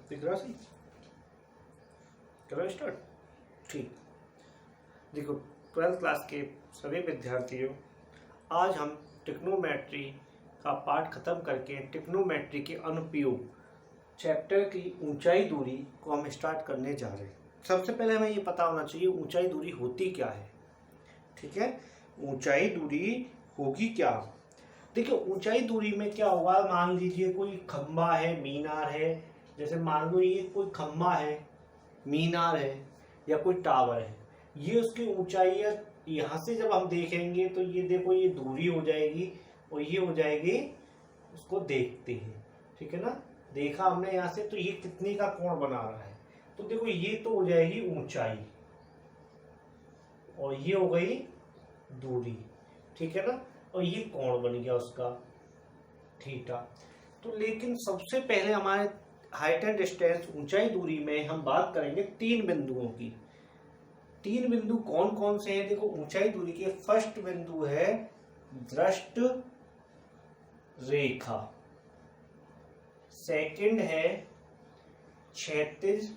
दिख रहा सही? करो स्टार्ट। ठीक, देखो 12th क्लास के सभी विद्यार्थियों, आज हम ट्रिग्नोमेट्री का पाठ खत्म करके ट्रिग्नोमेट्री के अनुप्रयोग चैप्टर की ऊंचाई दूरी को हम स्टार्ट करने जा रहे हैं। सबसे पहले हमें ये पता होना चाहिए ऊंचाई दूरी होती क्या है। ठीक है, ऊंचाई दूरी होगी क्या। देखिए ऊंचाई दूरी में क्या होगा, मान लीजिए कोई खंबा है, मीनार है। जैसे मान लो ये कोई खंबा है, मीनार है या कोई टावर है, ये उसकी ऊंचाई है। यहाँ से जब हम देखेंगे तो ये देखो ये दूरी हो जाएगी और ये हो जाएगी, उसको देखते हैं। ठीक है ना, देखा हमने यहाँ से, तो ये कितने का कोण बना रहा है, तो देखो ये तो हो जाएगी ऊंचाई और ये हो गई दूरी। ठीक है ना, और ये कोण बन गया उसका थीटा। तो लेकिन सबसे पहले हमारे हाइट एंड डिस्टेंस ऊंचाई दूरी में हम बात करेंगे 3 बिंदुओं की। 3 बिंदु कौन कौन से हैं? देखो ऊंचाई दूरी के फर्स्ट बिंदु है दृष्ट रेखा, सेकंड है क्षैतिज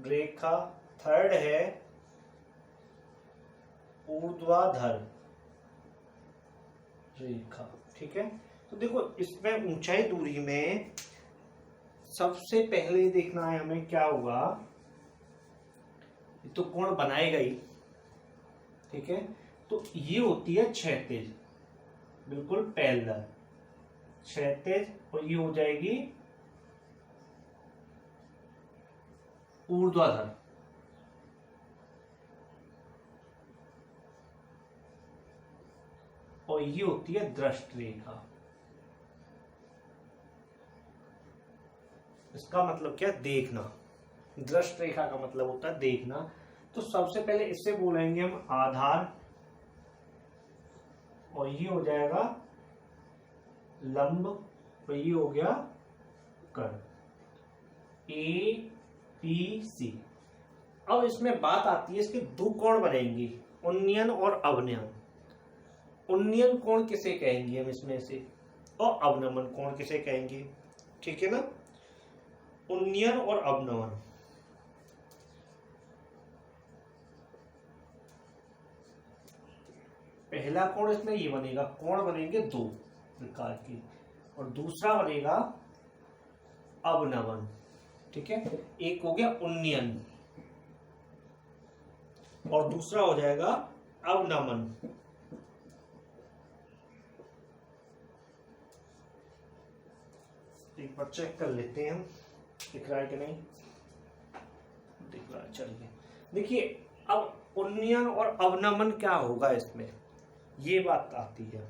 रेखा, थर्ड है ऊर्ध्वाधर रेखा। ठीक है, तो देखो इसमें ऊंचाई दूरी में सबसे पहले देखना है हमें क्या होगा, तो कोण बनाएगा ही। ठीक है, तो ये होती है क्षैतिज, बिल्कुल पैरेलल क्षैतिज, और ये हो जाएगी ऊर्ध्वाधर। और ये होती है दृष्ट रेखा। इसका मतलब क्या? देखना। दृष्ट रेखा का मतलब होता है देखना। तो सबसे पहले इससे बोलेंगे हम आधार, और ये हो जाएगा लंब, और ये हो गया कर्ण, ए बी सी। अब इसमें बात आती है इसके दो कोण बनेंगे, उन्नयन और अवनयन। उन्नयन कोण किसे कहेंगे हम इसमें से, और अवनमन कोण किसे कहेंगे। ठीक है ना, उन्नयन और अवनमन। पहला कोण इसमें ये बनेगा, कोण बनेंगे 2 प्रकार के, और दूसरा बनेगा अवनमन। ठीक है, एक हो गया उन्नयन और दूसरा हो जाएगा अवनमन। एक बार चेक कर लेते हैं हम, दिख रहा है कि नहीं। दिख रहा है, चलिए देखिए अब उन्नयन और अवनमन क्या होगा इसमें, ये बात आती है।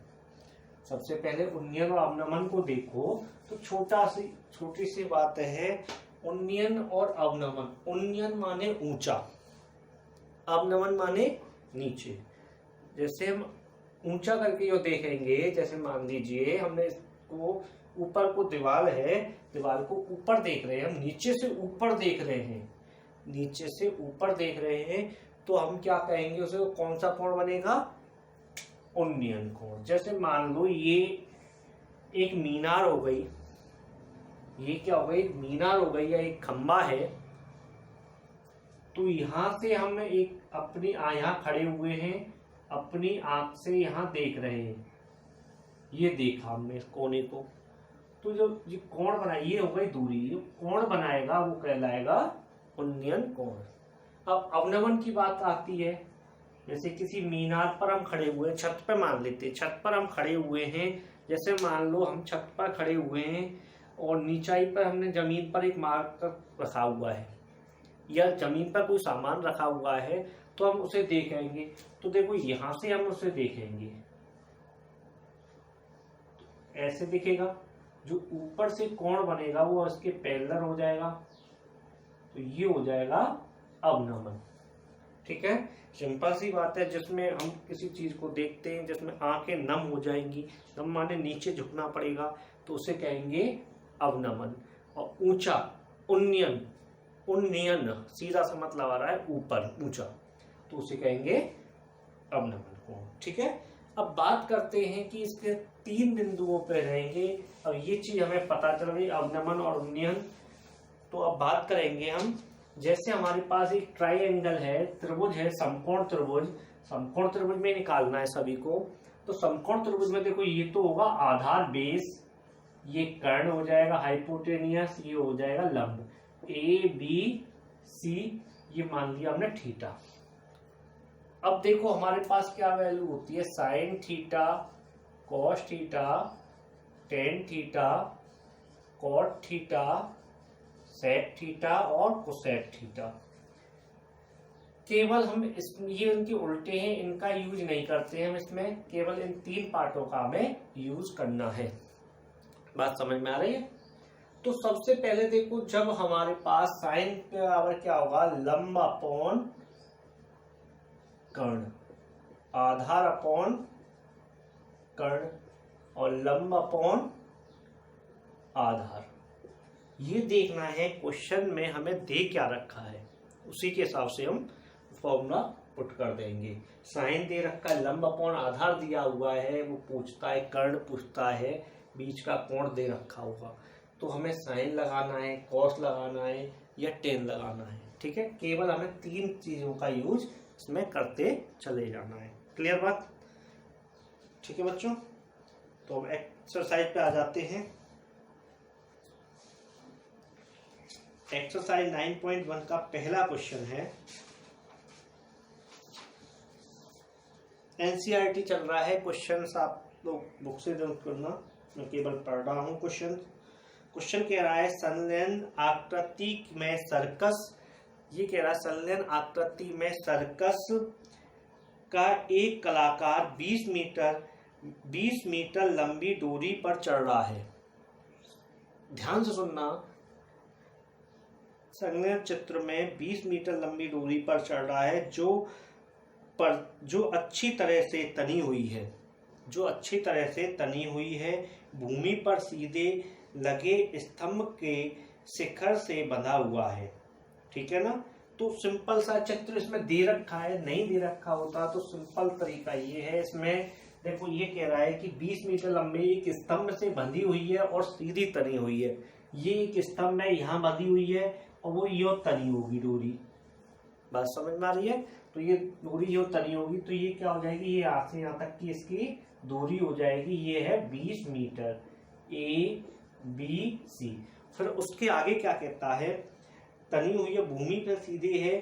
सबसे पहले उन्नयन और अवनमन को देखो तो छोटी सी बात है, उन्नयन और अवनमन। उन्नयन माने ऊंचा, अवनमन माने नीचे। जैसे हम ऊंचा करके जो देखेंगे, जैसे मान लीजिए हमने इसको ऊपर को दीवार है, दीवार को ऊपर देख रहे हैं हम, नीचे से ऊपर देख रहे हैं, नीचे से ऊपर देख रहे हैं, तो हम क्या कहेंगे उसे, कौन सा कोण बनेगा? उन्नयन कोण। जैसे मान लो ये एक मीनार हो गई, ये क्या हो गई, मीनार हो गई या एक खंबा है, तो यहां से हम एक अपनी यहां खड़े हुए हैं, अपनी आंख से यहां देख रहे हैं, ये देखा हमने इस कोने को, तो जो ये कोण बना, ये हो गई दूरी, जो कोण बनाएगा वो कहलाएगा उन्नयन कोण। अब अवनमन की बात आती है, जैसे किसी मीनार पर हम खड़े हुए, छत पर मान लेते, छत पर हम खड़े हुए हैं, जैसे मान लो हम छत पर खड़े हुए हैं और नीचाई पर हमने जमीन पर एक मार्कर रखा हुआ है या जमीन पर कोई सामान रखा हुआ है, तो हम उसे देखेंगे, तो देखो यहां से हम उसे देखेंगे, ऐसे दिखेगा। जो ऊपर से कोण बनेगा वो इसके पैरेलल हो जाएगा, तो ये हो जाएगा अवनमन। ठीक है, सिंपल सी बात है, जिसमें हम किसी चीज को देखते हैं जिसमें आंखें नम हो जाएंगी, नम माने नीचे झुकना पड़ेगा, तो उसे कहेंगे अवनमन। और ऊंचा, उन्नयन, उन्नयन सीधा सा मतलब आ रहा है ऊपर, ऊंचा, तो उसे कहेंगे अवनमन कोण। ठीक है, अब बात करते हैं कि इसके 3 बिंदुओं पे रहेंगे। अब ये चीज हमें पता चल गई, अवनमन और उन्नयन। तो अब बात करेंगे हम, जैसे हमारे पास एक ट्राइएंगल है, त्रिभुज है, समकोण त्रिभुज। समकोण त्रिभुज में निकालना है सभी को। तो समकोण त्रिभुज में देखो, ये तो होगा आधार बेस, ये कर्ण हो जाएगा हाइपोटेनियस, ये हो जाएगा लंब, ए बी सी, ये मान लिया हमने थीटा। अब देखो हमारे पास क्या वैल्यू होती है, sine theta, cos theta, tan theta, cot theta, sec theta और कोसेक थीटा। केवल हम ये उनके उल्टे हैं, इनका यूज नहीं करते हैं हम इसमें, केवल इन 3 पार्टों का हमें यूज करना है। बात समझ में आ रही है? तो सबसे पहले देखो, जब हमारे पास साइन के बराबर क्या होगा, लंब अपॉन कर्ण, आधार अपॉन कर्ण और लंब अपॉन आधार। ये देखना है क्वेश्चन में हमें दे क्या रखा है, उसी के हिसाब से हम फॉर्मूला पुट कर देंगे। साइन दे रखा है, लंब अपॉन आधार दिया हुआ है, वो पूछता है, कर्ण पूछता है, बीच का कोण दे रखा होगा। तो हमें साइन लगाना है, कॉस लगाना है या टेन लगाना है। ठीक है, केवल हमें 3 चीजों का यूज इसमें करते चले जाना है। क्लियर बात? ठीक है बच्चों, तो अब एक्सरसाइज पे आ जाते हैं। एक्सरसाइज 9.1 का पहला क्वेश्चन है। एनसीईआरटी चल रहा है, क्वेश्चन आप लोग बुक से नोट करना, मैं केवल पढ़ रहा हूँ। क्वेश्चन कह रहा है, संलयन आकृति में सर्कस, ये कह रहा है संलयन आकृति में सर्कस का एक कलाकार 20 मीटर लंबी दूरी पर चढ़ रहा है। ध्यान से सुनना, संलयन चित्र में 20 मीटर लंबी दूरी पर चढ़ रहा है, जो अच्छी तरह से तनी हुई है, भूमि पर सीधे लगे स्तंभ के शिखर से बंधा हुआ है। ठीक है ना? तो सिंपल सा चित्र इसमें दे रखा है, नहीं दे रखा होता तो सिंपल तरीका ये है। इसमें देखो, ये कह रहा है कि 20 मीटर लंबी एक स्तंभ से बंधी हुई है और सीधी तनी हुई है। ये एक स्तंभ है, यहाँ बंधी हुई है और वो यो तनी होगी दूरी। बात समझ में आ रही है? तो ये दूरी जो तनी होगी तो ये क्या हो जाएगी, ये यहाँ से यहाँ तक की इसकी दूरी हो जाएगी, ये है 20 मीटर, ए बी सी। फिर उसके आगे क्या कहता है, तनी हुई है, भूमि पर सीधे है,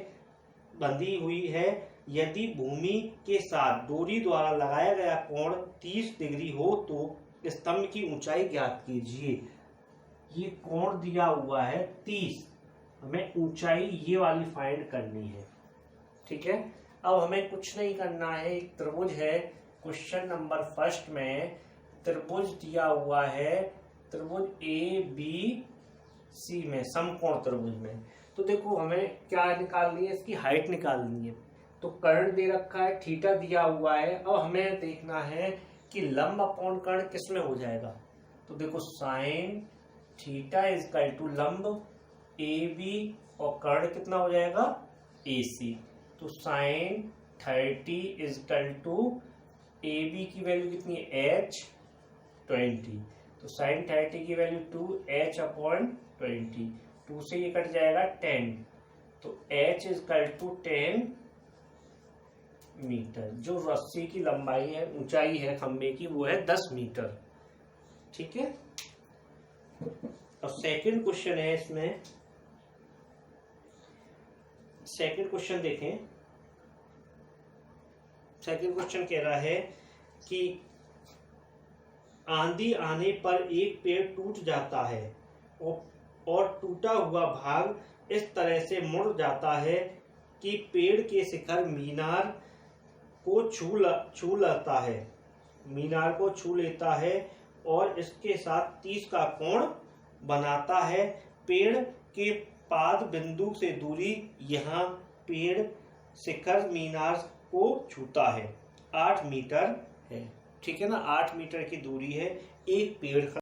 बंधी हुई है, यदि भूमि के साथ दूरी द्वारा लगाया गया कोण 30 डिग्री हो तो स्तंभ की ऊंचाई ज्ञात कीजिए। ये कोण दिया हुआ है 30, हमें ऊंचाई ये वाली फाइंड करनी है। ठीक है, अब हमें कुछ नहीं करना है, एक त्रिभुज है, क्वेश्चन नंबर फर्स्ट में त्रिभुज दिया हुआ है, त्रिभुज ए बी सी में, समकोण त्रिभुज में। तो देखो हमें क्या निकालनी है, इसकी हाइट निकालनी है। तो कर्ण दे रखा है, थीटा दिया हुआ है। अब हमें देखना है कि लंब अपॉन कर्ण किस में हो जाएगा। तो देखो साइन थीटा इजकल टू लंब ए बी और कर्ण कितना हो जाएगा, ए सी। तो sine 30 is equal to A B की वैल्यू कितनी है, एच 20। तो साइन 30 की वैल्यू 2h अपॉन 20, 2 से ये कट जाएगा 10। तो h इजकल टू 10 मीटर। जो रस्सी की लंबाई है, ऊंचाई है खंबे की, वो है 10 मीटर। ठीक है, और सेकंड क्वेश्चन है इसमें, सेकंड क्वेश्चन देखें। सेकंड क्वेश्चन कह रहा है कि आंधी आने पर एक पेड़ टूट जाता है और टूटा हुआ भाग इस तरह से मुड़ जाता है कि पेड़ के शिखर मीनार को छू लेता है और इसके साथ 30 का कोण बनाता है। पेड़ के पाद बिंदु से दूरी यहाँ पेड़ शिखर मीनार को छूता है 8 मीटर है। ठीक है ना, 8 मीटर की दूरी है, एक पेड़